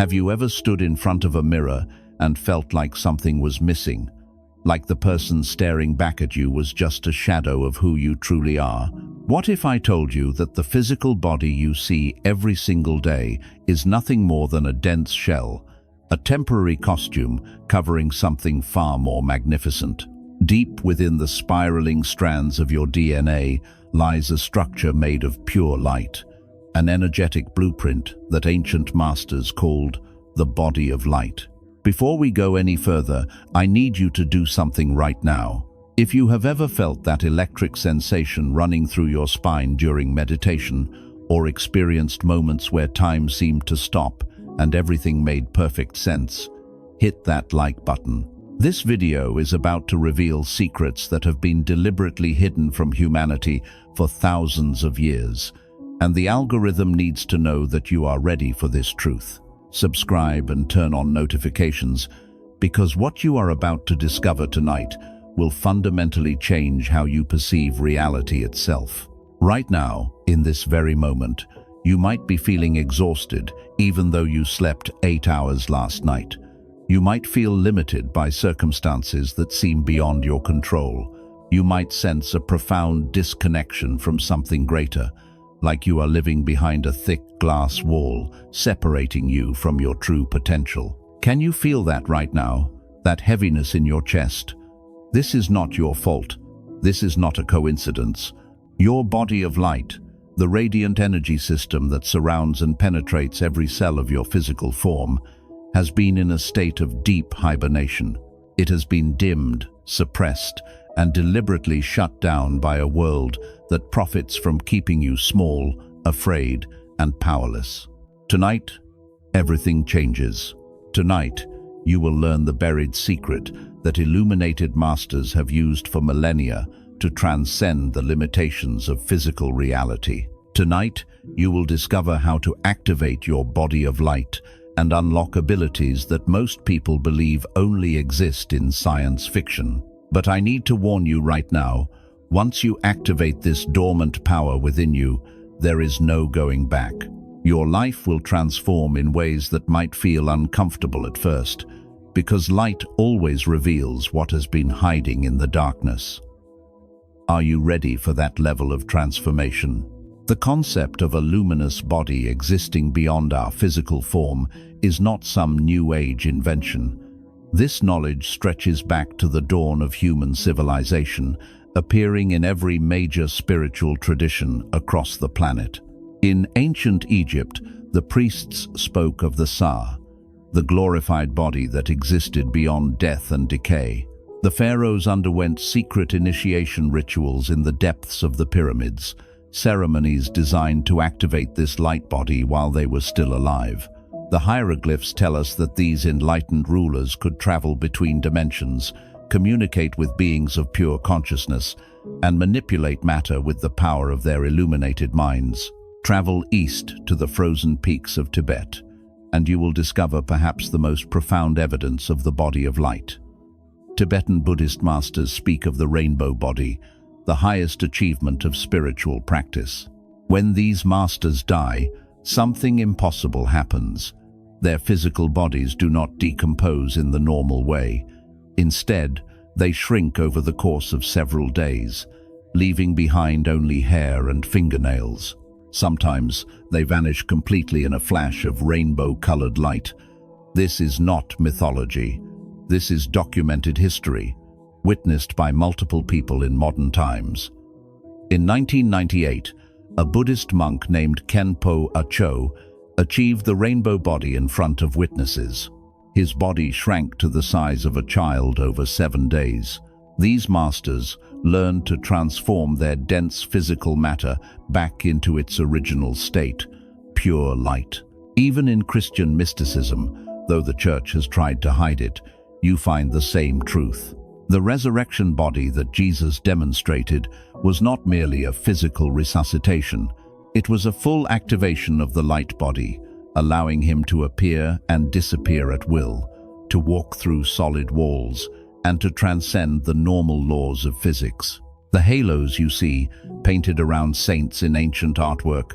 Have you ever stood in front of a mirror and felt like something was missing? Like the person staring back at you was just a shadow of who you truly are? What if I told you that the physical body you see every single day is nothing more than a dense shell, a temporary costume covering something far more magnificent? Deep within the spiraling strands of your DNA lies a structure made of pure light, an energetic blueprint that ancient masters called the body of light. Before we go any further, I need you to do something right now. If you have ever felt that electric sensation running through your spine during meditation, or experienced moments where time seemed to stop and everything made perfect sense, hit that like button. This video is about to reveal secrets that have been deliberately hidden from humanity for thousands of years, and the algorithm needs to know that you are ready for this truth. Subscribe and turn on notifications, because what you are about to discover tonight will fundamentally change how you perceive reality itself. Right now, in this very moment, you might be feeling exhausted even though you slept 8 hours last night. You might feel limited by circumstances that seem beyond your control. You might sense a profound disconnection from something greater, like you are living behind a thick glass wall, separating you from your true potential. Can you feel that right now? That heaviness in your chest? This is not your fault. This is not a coincidence. Your body of light, the radiant energy system that surrounds and penetrates every cell of your physical form, has been in a state of deep hibernation. It has been dimmed, suppressed, and deliberately shut down by a world that profits from keeping you small, afraid, and powerless. Tonight, everything changes. Tonight, you will learn the buried secret that illuminated masters have used for millennia to transcend the limitations of physical reality. Tonight, you will discover how to activate your body of light and unlock abilities that most people believe only exist in science fiction. But I need to warn you right now, once you activate this dormant power within you, there is no going back. Your life will transform in ways that might feel uncomfortable at first, because light always reveals what has been hiding in the darkness. Are you ready for that level of transformation? The concept of a luminous body existing beyond our physical form is not some New Age invention. This knowledge stretches back to the dawn of human civilization, appearing in every major spiritual tradition across the planet. In ancient Egypt, the priests spoke of the Sa, the glorified body that existed beyond death and decay. The pharaohs underwent secret initiation rituals in the depths of the pyramids, ceremonies designed to activate this light body while they were still alive. The hieroglyphs tell us that these enlightened rulers could travel between dimensions, communicate with beings of pure consciousness, and manipulate matter with the power of their illuminated minds. Travel east to the frozen peaks of Tibet, and you will discover perhaps the most profound evidence of the body of light. Tibetan Buddhist masters speak of the rainbow body, the highest achievement of spiritual practice. When these masters die, something impossible happens. Their physical bodies do not decompose in the normal way. Instead, they shrink over the course of several days, leaving behind only hair and fingernails. Sometimes they vanish completely in a flash of rainbow-colored light. This is not mythology. This is documented history, witnessed by multiple people in modern times. In 1998, a Buddhist monk named Khenpo Acho achieved the rainbow body in front of witnesses. His body shrank to the size of a child over 7 days. These masters learned to transform their dense physical matter back into its original state, pure light. Even in Christian mysticism, though the church has tried to hide it, you find the same truth. The resurrection body that Jesus demonstrated was not merely a physical resuscitation. It was a full activation of the light body, allowing him to appear and disappear at will, to walk through solid walls, and to transcend the normal laws of physics. The halos you see, painted around saints in ancient artwork,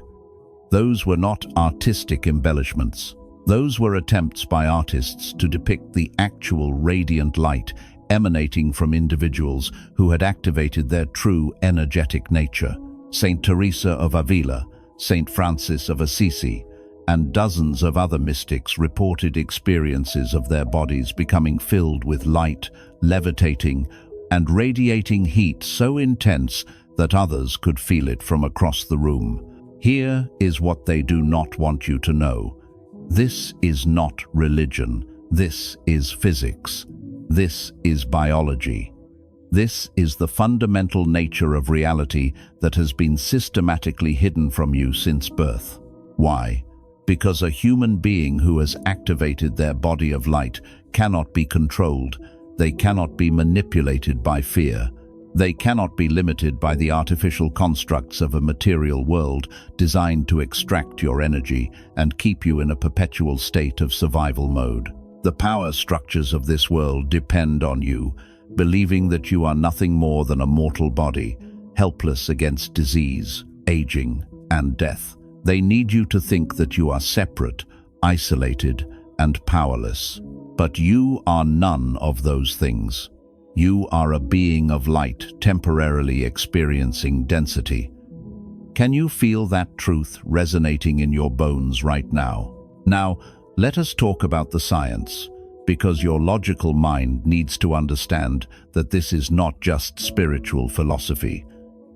those were not artistic embellishments. Those were attempts by artists to depict the actual radiant light emanating from individuals who had activated their true energetic nature. Saint Teresa of Avila, Saint Francis of Assisi, and dozens of other mystics reported experiences of their bodies becoming filled with light, levitating, and radiating heat so intense that others could feel it from across the room. Here is what they do not want you to know. This is not religion. This is physics. This is biology. This is the fundamental nature of reality that has been systematically hidden from you since birth. Why? Because a human being who has activated their body of light cannot be controlled. They cannot be manipulated by fear. They cannot be limited by the artificial constructs of a material world designed to extract your energy and keep you in a perpetual state of survival mode. The power structures of this world depend on you, believing that you are nothing more than a mortal body, helpless against disease, aging, and death. They need you to think that you are separate, isolated, and powerless. But you are none of those things. You are a being of light, temporarily experiencing density. Can you feel that truth resonating in your bones right now? Now, let us talk about the science, because your logical mind needs to understand that this is not just spiritual philosophy.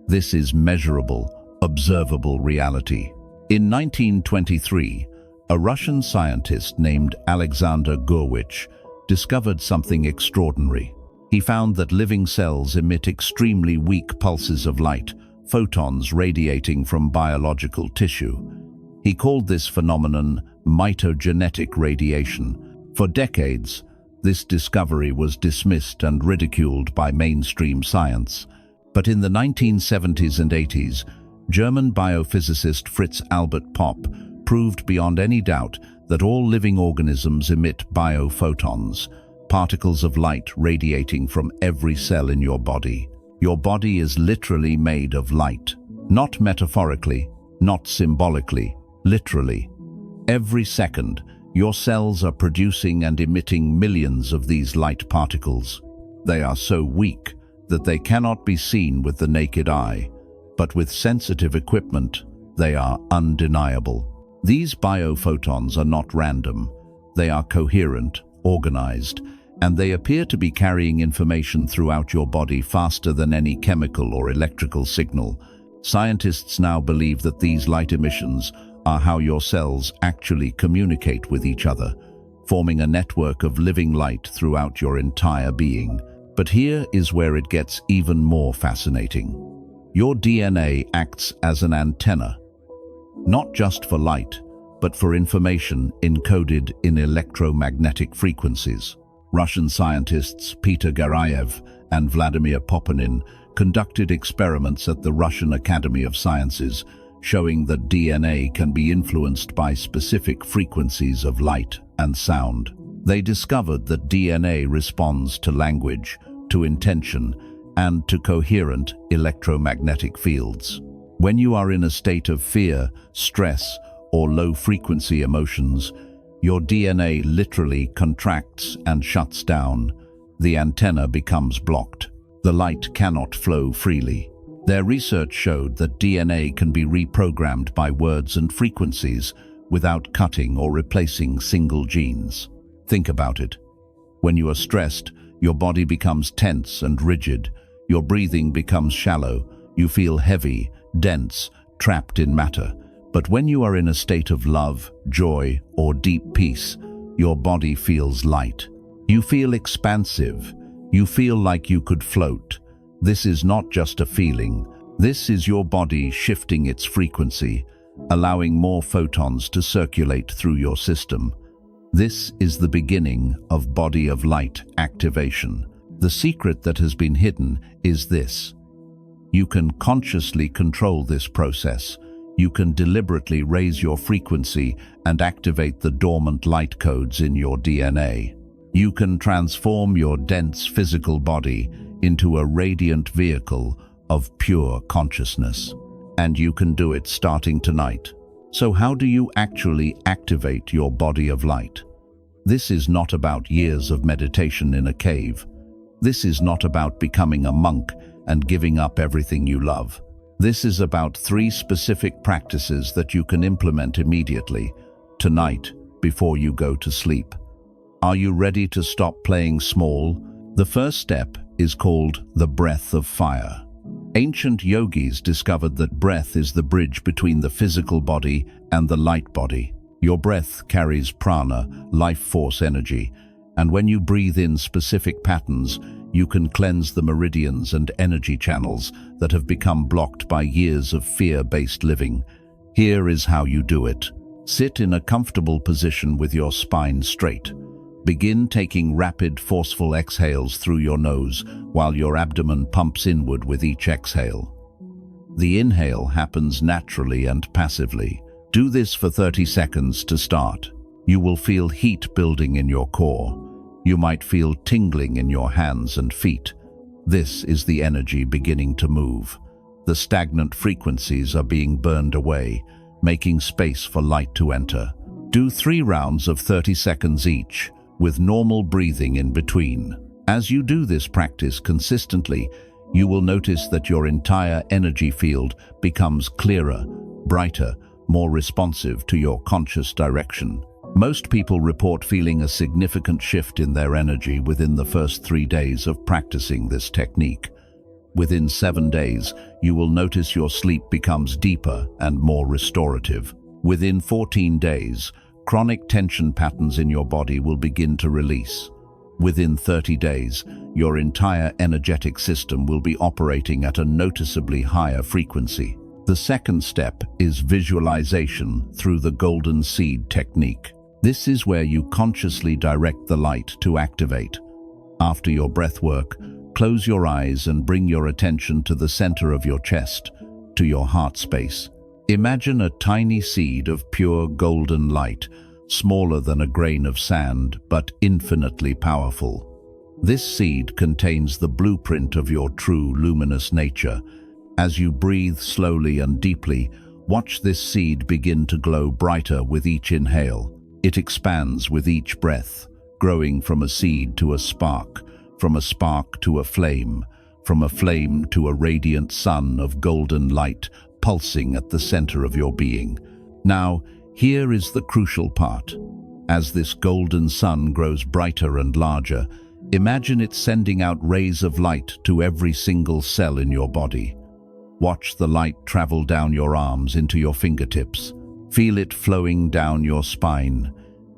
This is measurable, observable reality. In 1923, a Russian scientist named Alexander Gurevich discovered something extraordinary. He found that living cells emit extremely weak pulses of light, photons radiating from biological tissue. He called this phenomenon mitogenetic radiation. For decades, this discovery was dismissed and ridiculed by mainstream science. But in the 1970s and 80s, German biophysicist Fritz Albert Popp proved beyond any doubt that all living organisms emit biophotons, particles of light radiating from every cell in your body. Your body is literally made of light. Not metaphorically, not symbolically, literally. Every second, your cells are producing and emitting millions of these light particles. They are so weak that they cannot be seen with the naked eye, but with sensitive equipment, they are undeniable. These biophotons are not random. They are coherent, organized, and they appear to be carrying information throughout your body faster than any chemical or electrical signal. Scientists now believe that these light emissions are how your cells actually communicate with each other, forming a network of living light throughout your entire being. But here is where it gets even more fascinating. Your DNA acts as an antenna, not just for light, but for information encoded in electromagnetic frequencies. Russian scientists Peter Garayev and Vladimir Poponin conducted experiments at the Russian Academy of Sciences showing that DNA can be influenced by specific frequencies of light and sound. They discovered that DNA responds to language, to intention, and to coherent electromagnetic fields. When you are in a state of fear, stress, or low-frequency emotions, your DNA literally contracts and shuts down. The antenna becomes blocked. The light cannot flow freely. Their research showed that DNA can be reprogrammed by words and frequencies without cutting or replacing single genes. Think about it. When you are stressed, your body becomes tense and rigid. Your breathing becomes shallow. You feel heavy, dense, trapped in matter. But when you are in a state of love, joy, or deep peace, your body feels light. You feel expansive. You feel like you could float. This is not just a feeling. This is your body shifting its frequency, allowing more photons to circulate through your system. This is the beginning of body of light activation. The secret that has been hidden is this. You can consciously control this process. You can deliberately raise your frequency and activate the dormant light codes in your DNA. You can transform your dense physical body into a radiant vehicle of pure consciousness. And you can do it starting tonight. So how do you actually activate your body of light? This is not about years of meditation in a cave. This is not about becoming a monk and giving up everything you love. This is about 3 specific practices that you can implement immediately, tonight, before you go to sleep. Are you ready to stop playing small? The first step is called the breath of fire. Ancient yogis discovered that breath is the bridge between the physical body and the light body. Your breath carries prana, life force energy, and when you breathe in specific patterns, you can cleanse the meridians and energy channels that have become blocked by years of fear-based living. Here is how you do it. Sit in a comfortable position with your spine straight. Begin taking rapid, forceful exhales through your nose while your abdomen pumps inward with each exhale. The inhale happens naturally and passively. Do this for 30 seconds to start. You will feel heat building in your core. You might feel tingling in your hands and feet. This is the energy beginning to move. The stagnant frequencies are being burned away, making space for light to enter. Do 3 rounds of 30 seconds each, with normal breathing in between. As you do this practice consistently, you will notice that your entire energy field becomes clearer, brighter, more responsive to your conscious direction. Most people report feeling a significant shift in their energy within the first 3 days of practicing this technique. Within 7 days, you will notice your sleep becomes deeper and more restorative. Within 14 days, chronic tension patterns in your body will begin to release. Within 30 days, your entire energetic system will be operating at a noticeably higher frequency. The second step is visualization through the golden seed technique. This is where you consciously direct the light to activate. After your breath work, close your eyes and bring your attention to the center of your chest, to your heart space. Imagine a tiny seed of pure golden light, smaller than a grain of sand, but infinitely powerful. This seed contains the blueprint of your true luminous nature. As you breathe slowly and deeply, watch this seed begin to glow brighter with each inhale. It expands with each breath, growing from a seed to a spark, from a spark to a flame, from a flame to a radiant sun of golden light pulsing at the center of your being. Now, here is the crucial part. As this golden sun grows brighter and larger, imagine it sending out rays of light to every single cell in your body. Watch the light travel down your arms into your fingertips. Feel it flowing down your spine,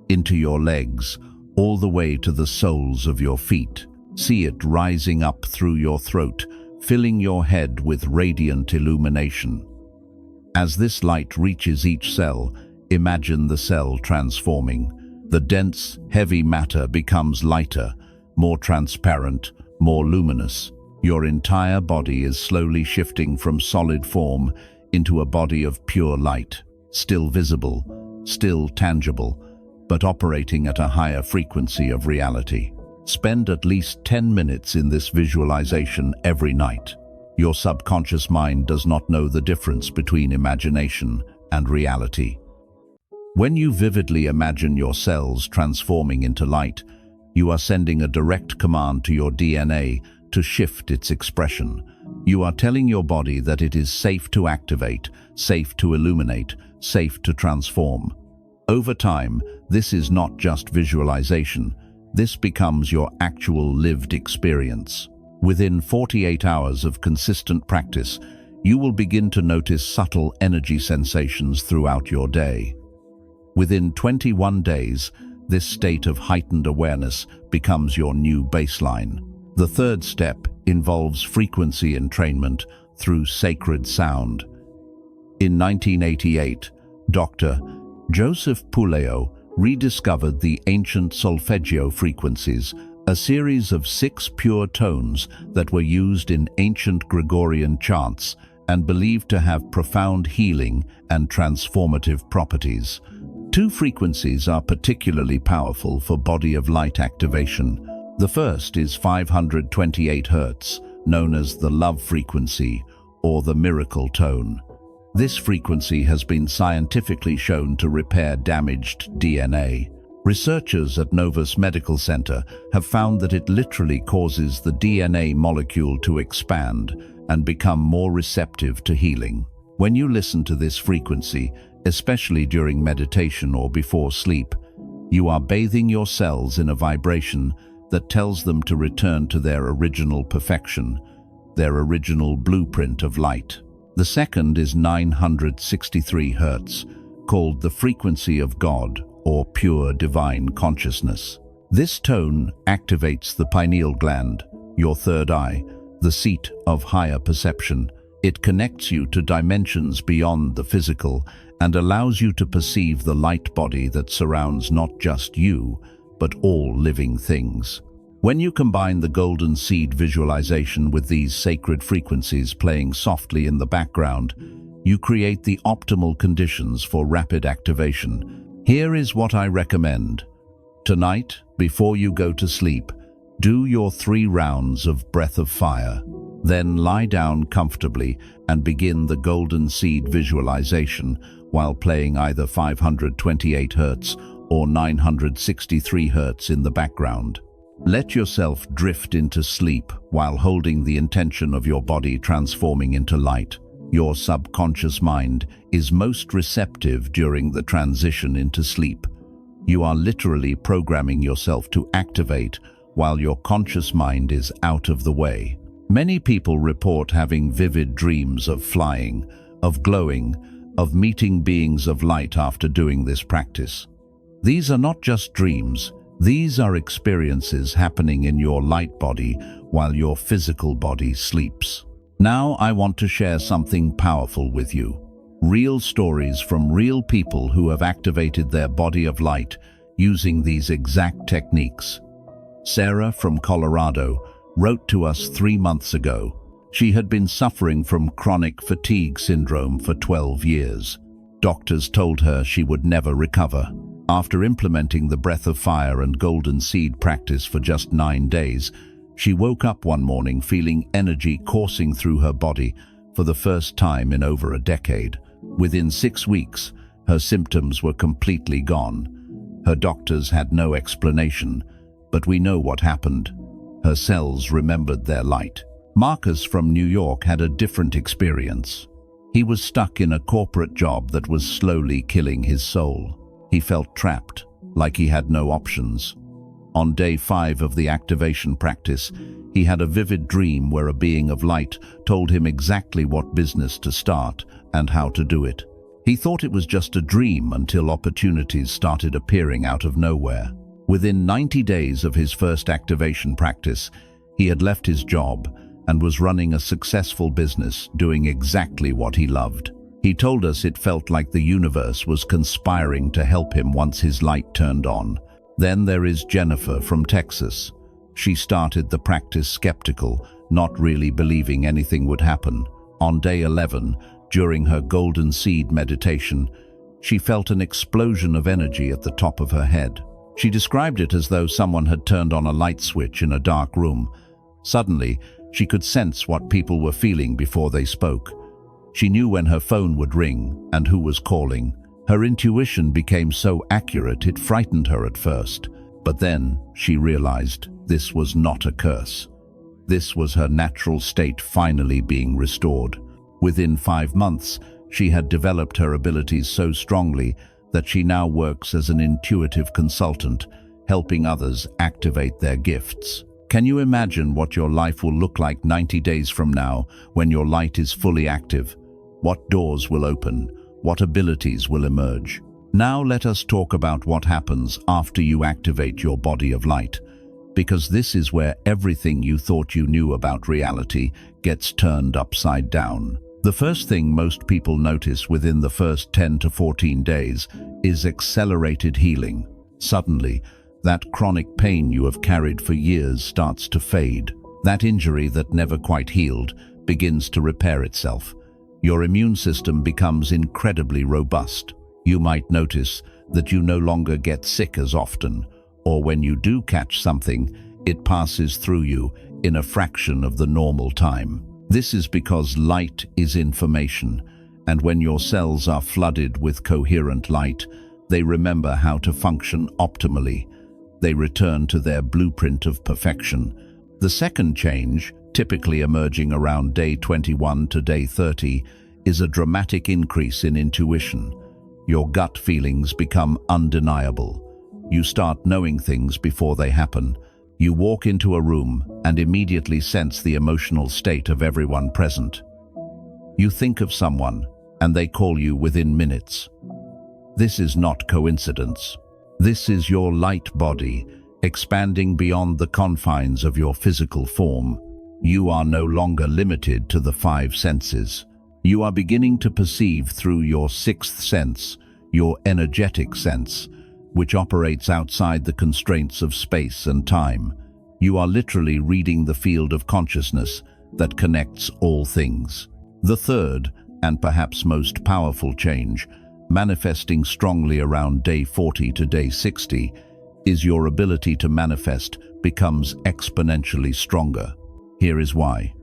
into your legs, all the way to the soles of your feet. See it rising up through your throat, filling your head with radiant illumination. As this light reaches each cell, imagine the cell transforming. The dense, heavy matter becomes lighter, more transparent, more luminous. Your entire body is slowly shifting from solid form into a body of pure light, still visible, still tangible, but operating at a higher frequency of reality. Spend at least 10 minutes in this visualization every night. Your subconscious mind does not know the difference between imagination and reality. When you vividly imagine your cells transforming into light, you are sending a direct command to your DNA to shift its expression. You are telling your body that it is safe to activate, safe to illuminate, safe to transform. Over time, this is not just visualization. This becomes your actual lived experience. Within 48 hours of consistent practice, you will begin to notice subtle energy sensations throughout your day. Within 21 days, this state of heightened awareness becomes your new baseline. The third step involves frequency entrainment through sacred sound. In 1988, Dr. Joseph Puleo rediscovered the ancient solfeggio frequencies, a series of 6 pure tones that were used in ancient Gregorian chants and believed to have profound healing and transformative properties. 2 frequencies are particularly powerful for body of light activation. The first is 528 Hz, known as the love frequency or the miracle tone. This frequency has been scientifically shown to repair damaged DNA. Researchers at Novus Medical Center have found that it literally causes the DNA molecule to expand and become more receptive to healing. When you listen to this frequency, especially during meditation or before sleep, you are bathing your cells in a vibration that tells them to return to their original perfection, their original blueprint of light. The second is 963 Hz, called the frequency of God or pure divine consciousness. This tone activates the pineal gland, your third eye, the seat of higher perception. It connects you to dimensions beyond the physical and allows you to perceive the light body that surrounds not just you, but all living things. When you combine the golden seed visualization with these sacred frequencies playing softly in the background, you create the optimal conditions for rapid activation. Here is what I recommend. Tonight, before you go to sleep, do your 3 rounds of breath of fire. Then lie down comfortably and begin the golden seed visualization while playing either 528 Hz or 963 Hz in the background. Let yourself drift into sleep while holding the intention of your body transforming into light. Your subconscious mind is most receptive during the transition into sleep. You are literally programming yourself to activate while your conscious mind is out of the way. Many people report having vivid dreams of flying, of glowing, of meeting beings of light after doing this practice. These are not just dreams. These are experiences happening in your light body while your physical body sleeps. Now I want to share something powerful with you. Real stories from real people who have activated their body of light using these exact techniques. Sarah from Colorado wrote to us 3 months ago. She had been suffering from chronic fatigue syndrome for 12 years. Doctors told her she would never recover. After implementing the breath of fire and golden seed practice for just 9 days, she woke up one morning feeling energy coursing through her body for the first time in over a decade. Within 6 weeks, her symptoms were completely gone. Her doctors had no explanation, but we know what happened. Her cells remembered their light. Marcus from New York had a different experience. He was stuck in a corporate job that was slowly killing his soul. He felt trapped, like he had no options. On day 5 of the activation practice, he had a vivid dream where a being of light told him exactly what business to start and how to do it. He thought it was just a dream until opportunities started appearing out of nowhere. Within 90 days of his first activation practice, he had left his job and was running a successful business, doing exactly what he loved. He told us it felt like the universe was conspiring to help him once his light turned on. Then there is Jennifer from Texas. She started the practice skeptical, not really believing anything would happen. On day 11, during her golden seed meditation, she felt an explosion of energy at the top of her head. She described it as though someone had turned on a light switch in a dark room. Suddenly, she could sense what people were feeling before they spoke. She knew when her phone would ring and who was calling. Her intuition became so accurate it frightened her at first. But then she realized this was not a curse. This was her natural state finally being restored. Within 5 months, she had developed her abilities so strongly that she now works as an intuitive consultant, helping others activate their gifts. Can you imagine what your life will look like 90 days from now when your light is fully active? What doors will open? What abilities will emerge? Now let us talk about what happens after you activate your body of light, because this is where everything you thought you knew about reality gets turned upside down. The first thing most people notice within the first 10 to 14 days is accelerated healing. Suddenly, that chronic pain you have carried for years starts to fade. That injury that never quite healed begins to repair itself. Your immune system becomes incredibly robust. You might notice that you no longer get sick as often, or when you do catch something, it passes through you in a fraction of the normal time. This is because light is information, And when your cells are flooded with coherent light, they remember how to function optimally. They return to their blueprint of perfection. The second change, typically emerging around day 21 to day 30, is a dramatic increase in intuition. Your gut feelings become undeniable. You start knowing things before they happen. You walk into a room and immediately sense the emotional state of everyone present. You think of someone, and they call you within minutes. This is not coincidence. This is your light body, expanding beyond the confines of your physical form. You are no longer limited to the five senses. You are beginning to perceive through your sixth sense, your energetic sense, which operates outside the constraints of space and time. You are literally reading the field of consciousness that connects all things. The third, and perhaps most powerful change, manifesting strongly around day 40 to day 60, is your ability to manifest becomes exponentially stronger. Here is why.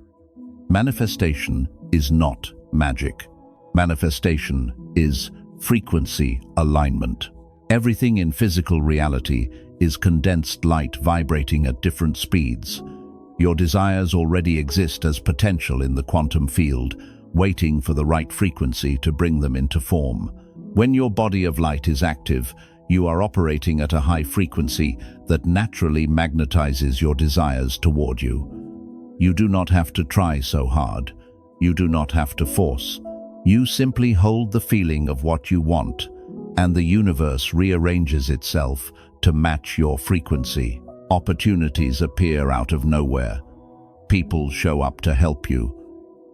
Manifestation is not magic. Manifestation is frequency alignment. Everything in physical reality is condensed light vibrating at different speeds. Your desires already exist as potential in the quantum field, waiting for the right frequency to bring them into form. When your body of light is active, you are operating at a high frequency that naturally magnetizes your desires toward you. You do not have to try so hard. You do not have to force. You simply hold the feeling of what you want, and the universe rearranges itself to match your frequency. Opportunities appear out of nowhere. People show up to help you.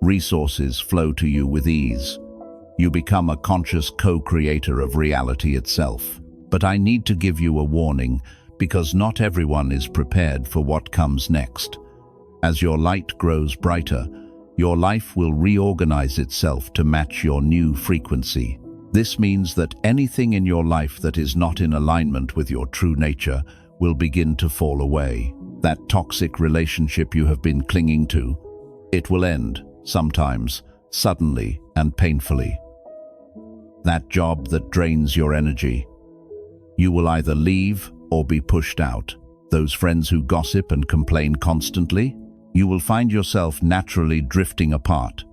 Resources flow to you with ease. You become a conscious co-creator of reality itself. But I need to give you a warning, because not everyone is prepared for what comes next. As your light grows brighter, your life will reorganize itself to match your new frequency. This means that anything in your life that is not in alignment with your true nature will begin to fall away. That toxic relationship you have been clinging to, it will end, sometimes, suddenly and painfully. That job that drains your energy, you will either leave or be pushed out. Those friends who gossip and complain constantly, you will find yourself naturally drifting apart.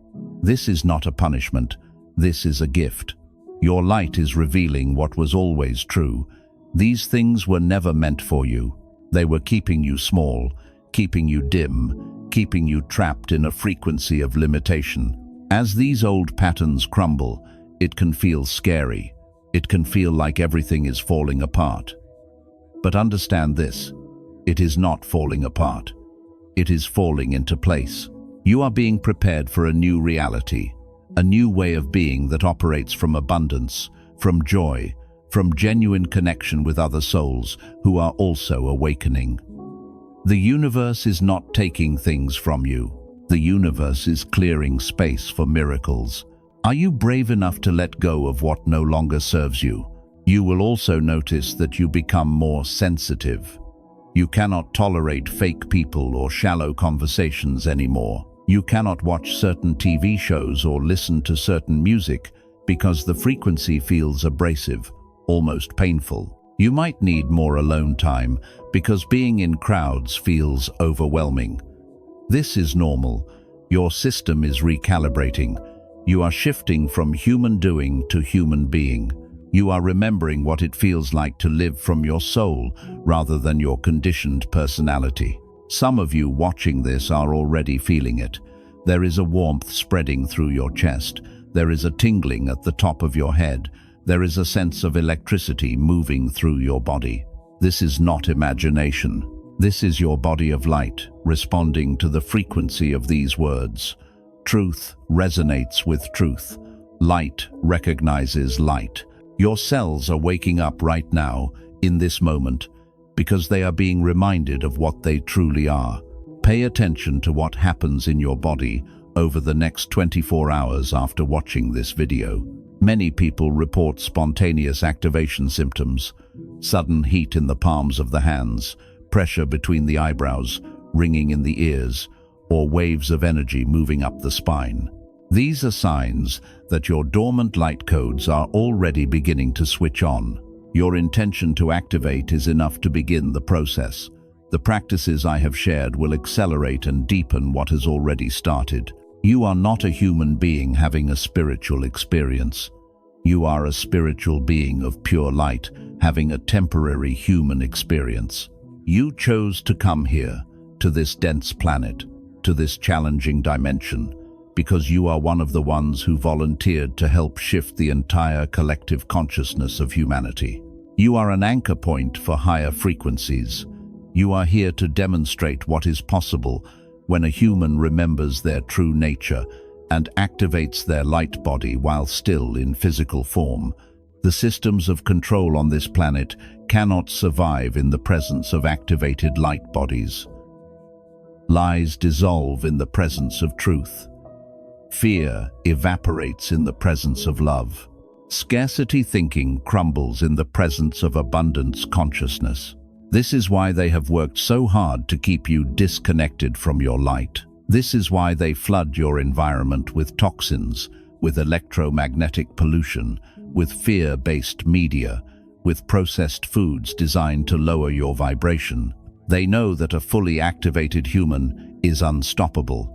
This is not a punishment. This is a gift. Your light is revealing what was always true. These things were never meant for you. They were keeping you small, keeping you dim, keeping you trapped in a frequency of limitation. As these old patterns crumble, it can feel scary. It can feel like everything is falling apart. But understand this, it is not falling apart. It is falling into place. You are being prepared for a new reality, a new way of being that operates from abundance, from joy, from genuine connection with other souls who are also awakening. The universe is not taking things from you. The universe is clearing space for miracles. Are you brave enough to let go of what no longer serves you? You will also notice that you become more sensitive. You cannot tolerate fake people or shallow conversations anymore. You cannot watch certain TV shows or listen to certain music because the frequency feels abrasive, almost painful. You might need more alone time because being in crowds feels overwhelming. This is normal. Your system is recalibrating. You are shifting from human doing to human being. You are remembering what it feels like to live from your soul rather than your conditioned personality. Some of you watching this are already feeling it. There is a warmth spreading through your chest. There is a tingling at the top of your head. There is a sense of electricity moving through your body. This is not imagination. This is your body of light responding to the frequency of these words. Truth resonates with truth. Light recognizes light. Your cells are waking up right now, in this moment, because they are being reminded of what they truly are. Pay attention to what happens in your body over the next 24 hours after watching this video. Many people report spontaneous activation symptoms, sudden heat in the palms of the hands, pressure between the eyebrows, ringing in the ears, or waves of energy moving up the spine. These are signs that your dormant light codes are already beginning to switch on. Your intention to activate is enough to begin the process. The practices I have shared will accelerate and deepen what has already started. You are not a human being having a spiritual experience. You are a spiritual being of pure light, having a temporary human experience. You chose to come here, to this dense planet, to this challenging dimension, because you are one of the ones who volunteered to help shift the entire collective consciousness of humanity. You are an anchor point for higher frequencies. You are here to demonstrate what is possible when a human remembers their true nature and activates their light body while still in physical form. The systems of control on this planet cannot survive in the presence of activated light bodies. Lies dissolve in the presence of truth. Fear evaporates in the presence of love. Scarcity thinking crumbles in the presence of abundance consciousness. This is why they have worked so hard to keep you disconnected from your light. This is why they flood your environment with toxins, with electromagnetic pollution, with fear-based media, with processed foods designed to lower your vibration. They know that a fully activated human is unstoppable.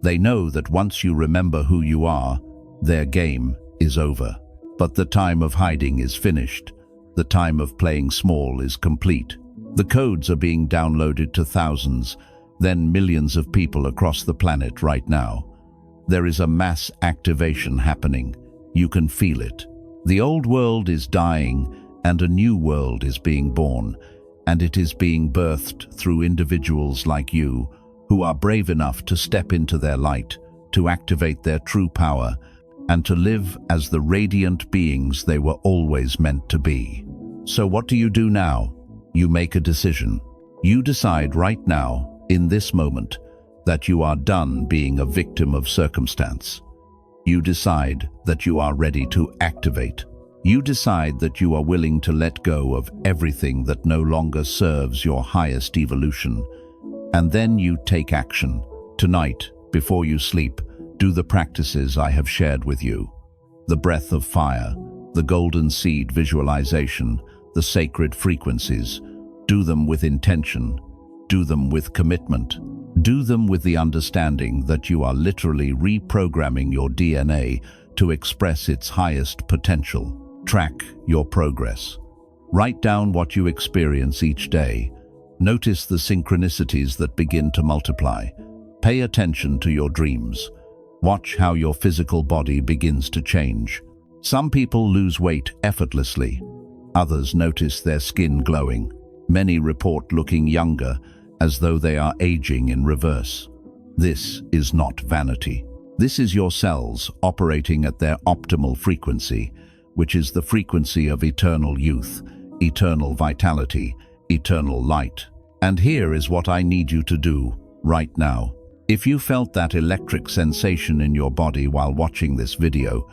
They know that once you remember who you are, their game is over. But the time of hiding is finished. The time of playing small is complete. The codes are being downloaded to thousands, then millions of people across the planet right now. There is a mass activation happening. You can feel it. The old world is dying and a new world is being born, and it is being birthed through individuals like you who are brave enough to step into their light, to activate their true power, and to live as the radiant beings they were always meant to be. So what do you do now? You make a decision. You decide right now, in this moment, that you are done being a victim of circumstance. You decide that you are ready to activate. You decide that you are willing to let go of everything that no longer serves your highest evolution. And then you take action. Tonight, before you sleep, do the practices I have shared with you. The breath of fire, the golden seed visualization, the sacred frequencies. Do them with intention. Do them with commitment. Do them with the understanding that you are literally reprogramming your DNA to express its highest potential. Track your progress. Write down what you experience each day. Notice the synchronicities that begin to multiply. Pay attention to your dreams. Watch how your physical body begins to change. Some people lose weight effortlessly. Others notice their skin glowing. Many report looking younger, as though they are aging in reverse. This is not vanity. This is your cells operating at their optimal frequency, which is the frequency of eternal youth, eternal vitality, eternal light. And here is what I need you to do right now. If you felt that electric sensation in your body while watching this video,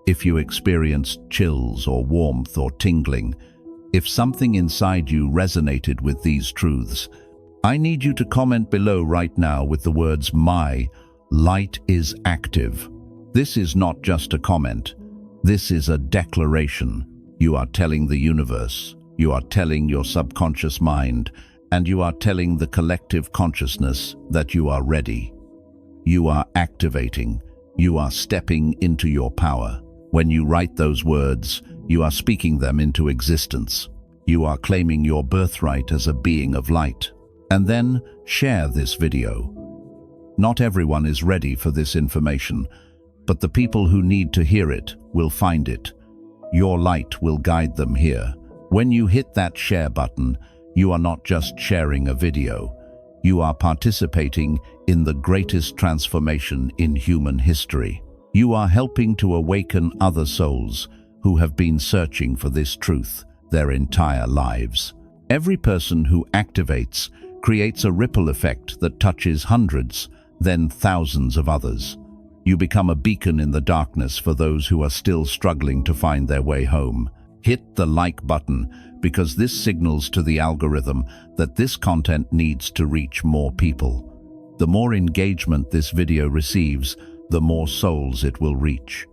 if you experienced chills or warmth or tingling, if something inside you resonated with these truths, I need you to comment below right now with the words, "My light is active." This is not just a comment. This is a declaration. You are telling the universe, you are telling your subconscious mind, and you are telling the collective consciousness that you are ready. You are activating. You are stepping into your power. When you write those words, you are speaking them into existence. You are claiming your birthright as a being of light. And then share this video. Not everyone is ready for this information, but the people who need to hear it will find it. Your light will guide them here. When you hit that share button, you are not just sharing a video. You are participating in the greatest transformation in human history. You are helping to awaken other souls who have been searching for this truth their entire lives. Every person who activates creates a ripple effect that touches hundreds, then thousands of others. You become a beacon in the darkness for those who are still struggling to find their way home. Hit the like button because this signals to the algorithm that this content needs to reach more people. The more engagement this video receives, the more souls it will reach.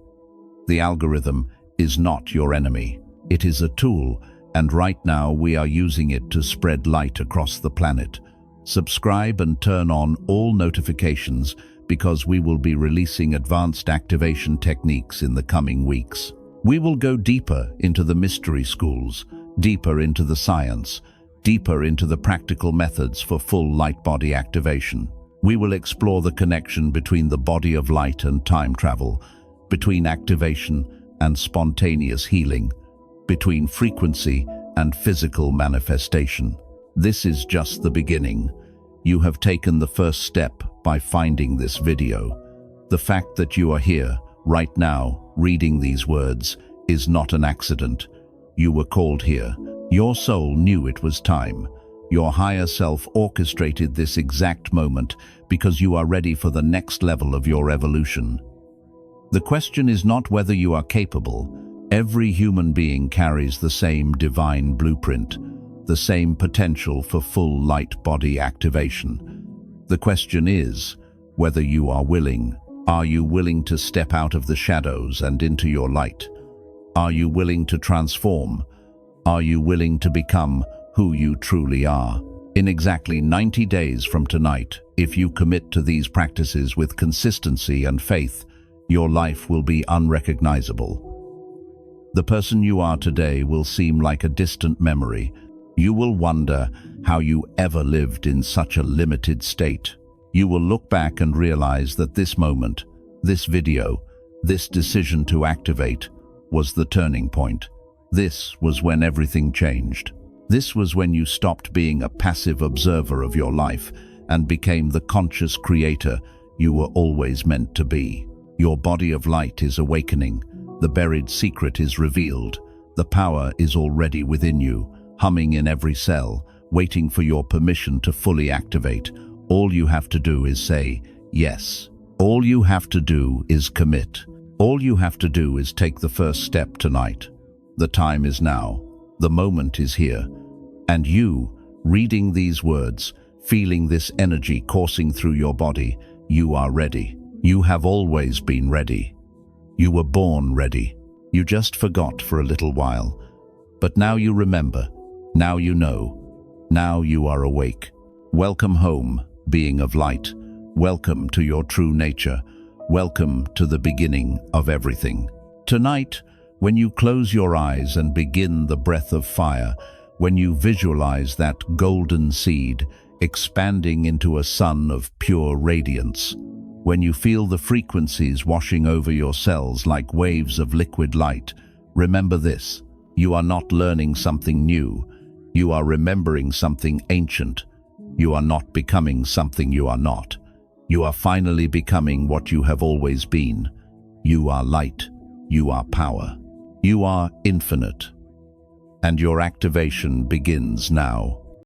The algorithm is not your enemy. It is a tool, and right now we are using it to spread light across the planet. Subscribe and turn on all notifications because we will be releasing advanced activation techniques in the coming weeks. We will go deeper into the mystery schools, deeper into the science, deeper into the practical methods for full light body activation. We will explore the connection between the body of light and time travel, between activation and spontaneous healing, between frequency and physical manifestation. This is just the beginning. You have taken the first step by finding this video. The fact that you are here, right now, reading these words, is not an accident. You were called here. Your soul knew it was time. Your higher self orchestrated this exact moment because you are ready for the next level of your evolution. The question is not whether you are capable. Every human being carries the same divine blueprint, the same potential for full light body activation. The question is whether you are willing. Are you willing to step out of the shadows and into your light? Are you willing to transform? Are you willing to become who you truly are? In exactly 90 days from tonight, if you commit to these practices with consistency and faith, your life will be unrecognizable. The person you are today will seem like a distant memory. You will wonder how you ever lived in such a limited state. You will look back and realize that this moment, this video, this decision to activate was the turning point. This was when everything changed. This was when you stopped being a passive observer of your life and became the conscious creator you were always meant to be. Your body of light is awakening. The buried secret is revealed. The power is already within you, humming in every cell, waiting for your permission to fully activate. All you have to do is say yes. All you have to do is commit. All you have to do is take the first step tonight. The time is now. The moment is here. And you, reading these words, feeling this energy coursing through your body, you are ready. You have always been ready. You were born ready. You just forgot for a little while. But now you remember. Now you know. Now you are awake. Welcome home, being of light. Welcome to your true nature. Welcome to the beginning of everything. Tonight, when you close your eyes and begin the breath of fire, when you visualize that golden seed expanding into a sun of pure radiance, when you feel the frequencies washing over your cells like waves of liquid light, remember this: you are not learning something new. You are remembering something ancient. You are not becoming something you are not. You are finally becoming what you have always been. You are light. You are power. You are infinite. And your activation begins now.